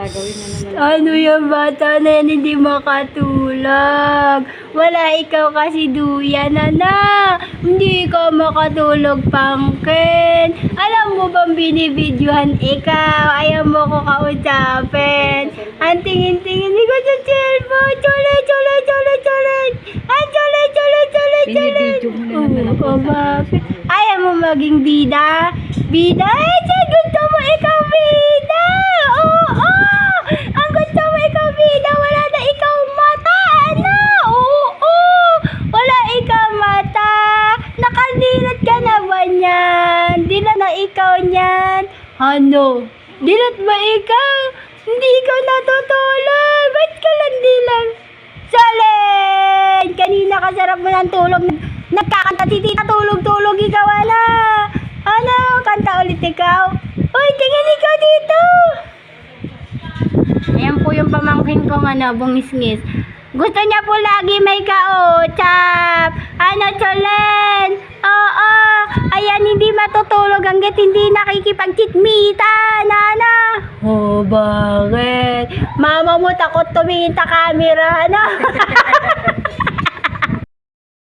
gagawin na naman. Ano yung bata na yan hindi makatulog? Wala ikaw kasi duyan, anak. Hindi ka makatulog, Pangkin. Alam mo bang binibidyohan ikaw? Ayaw mo ko kausapin. Ang tingin-tingin ko sa cellphone. Chulit, chulit, chulit, chulit. Ay, chulit, chulit, chulit, chulit. Binibidyo mo na naman ako. Bakit? Ayaw mo maging bida? Bida? Eh, siya gusto mo ikaw bida! Oo! Ang gusto mo ikaw bida! Wala na ikaw mata! Ano? Oo! Wala ikaw mata! Nakadilat ka na ba niyan? Dilat na ikaw niyan? Ano? Dilat ba ikaw? Hindi ikaw natutulog! Ba't ka lang dilat? Solen! Kanina kasarap mo ng tulog. Nagkakanta si tita, tulog-tulog ikaw, ala. Ano? Kanta ulit ikaw. Uy, tingin ikaw dito. Ayan po yung pamangkin kong bungis-ngis. Gusto niya po lagi may kausap. Ano, Solen? Oo. Ayan, hindi matutulog hanggat hindi nakikipagchitmitan. Ano? Oh, bakit? Mama mo takot tumingin sa camera, ano?